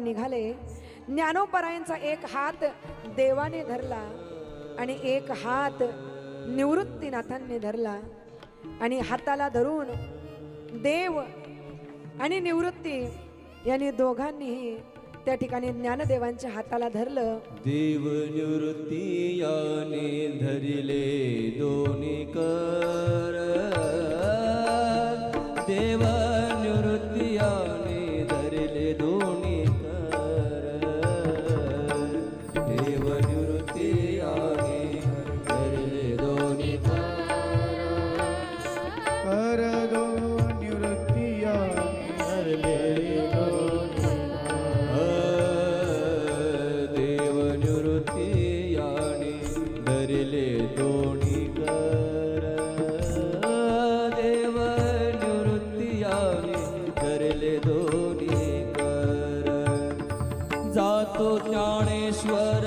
निघाले. ज्ञानोपरायांचा एक हात देवाने धरला आणि एक हात निवृत्तीनाथांनी धरला आणि हाताला धरून देव आणि निवृत्ती यांनी दोघांनीही त्या ठिकाणी ज्ञानदेवांच्या हाताला धरलं. देव निवृत्ती याने धरिले दोन्ही कर, देव निवृत्ती याने धरिले दोन्ही कर, देव निवृत्ती याने धरिले दोन्ही कर गो निवृत्ती याने धरले दोन्ही देव निवृत्ती याने धरिले दोन्ही कर, देव निवृत्ती याने धरिले दोन्ही कर. जातो ज्ञानेश्वर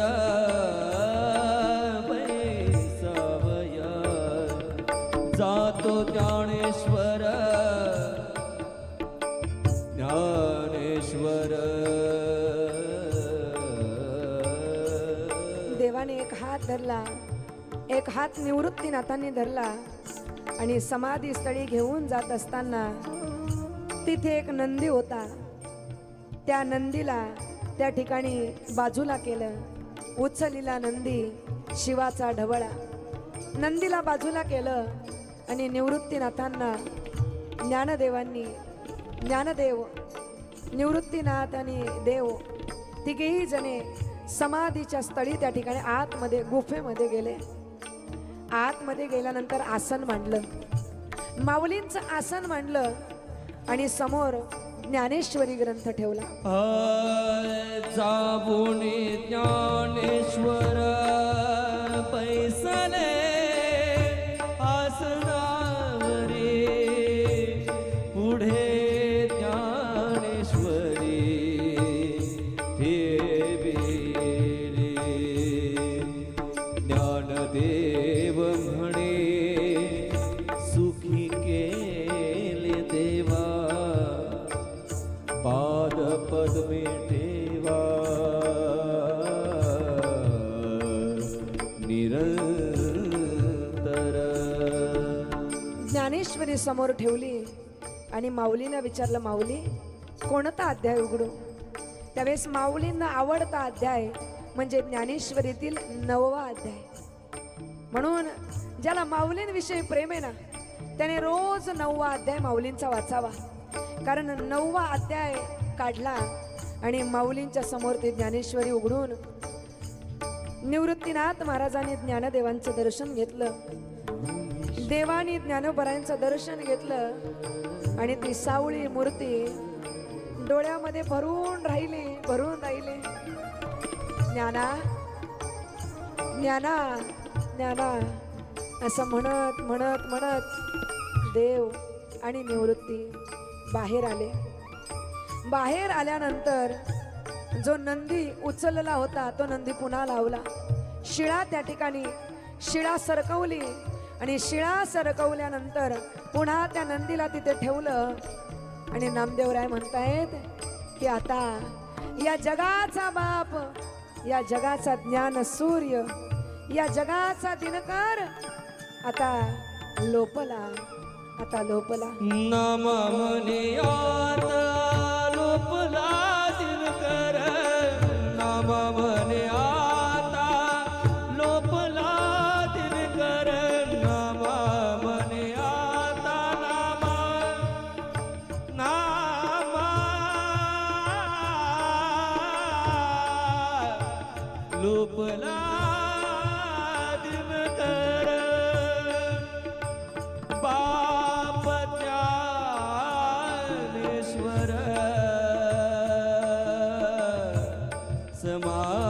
बैसावया, जातो ज्ञानेश्वर ज्ञानेश्वर. देवाने एक हात धरला, एक हात निवृत्तीनाथांनी धरला आणि समाधी स्थळी घेऊन जात असताना तिथे एक नंदी होता. त्या नंदीला त्या ठिकाणी बाजूला केलं. उचलिला नंदी शिवाचा ढवळा. नंदीला बाजूला केलं आणि निवृत्तीनाथांना ज्ञानदेवांनी, ज्ञानदेव, निवृत्तीनाथ आणि देव तिघेही जणे समाधीच्या स्थळी त्या ठिकाणी आतमध्ये गुफेमध्ये गेले. आतमध्ये गेल्यानंतर आसन मांडलं, माऊलींचं आसन मांडलं आणि समोर ज्ञानेश्वरी ग्रंथ ठेवला. जाबुनी ज्ञानेश्वर पैसले आसनावरी, पुढे ज्ञानेश्वरी ठेविली. ज्ञानदेव म्हणे सुखी केले देवा, पाद पद्मे ठेवा निरंतर. ज्ञानेश्वरी समोर ठेवली आणि माऊलीनं विचारलं, माऊली कोणता अध्याय उघडू? त्यावेळेस माऊलींना आवडता अध्याय म्हणजे ज्ञानेश्वरीतील 9वा अध्याय. म्हणून ज्याला माऊलींविषयी प्रेम आहे ना त्याने रोज 9वा अध्याय माऊलींचा वाचावा. कारण 9वा अध्याय काढला आणि माऊलींच्या समोर ते ज्ञानेश्वरी उघडून निवृत्तीनाथ महाराजांनी ज्ञानदेवांचं दर्शन घेतलं. देवानी ज्ञानोबरायांचं दर्शन घेतलं आणि ती सावळी मूर्ती डोळ्यामध्ये भरून राहिली, भरून राहिली. ज्ञाना ज्ञाना ज्ञाना असं म्हणत म्हणत म्हणत देव आणि निवृत्ती बाहेर आले. बाहेर आल्यानंतर जो नंदी उचलला होता तो नंदी पुन्हा लावला. शिळा त्या ठिकाणी शिळा सरकवली आणि शिळा सरकवल्यानंतर पुन्हा त्या नंदीला तिथे ठेवलं आणि नामदेवराय म्हणतायत की आता या जगाचा बाप, या जगाचा ज्ञान सूर्य, या जगाचा दिनकर आता लोपला, आता लोपला. नामा म्हणे आता लोपला दिनकर, नामा म्हणे आता लोपला दिनकर, नामा म्हणे आता नामा नामा लोपला दिनकर. बाप ज्ञानेश्वर समाधी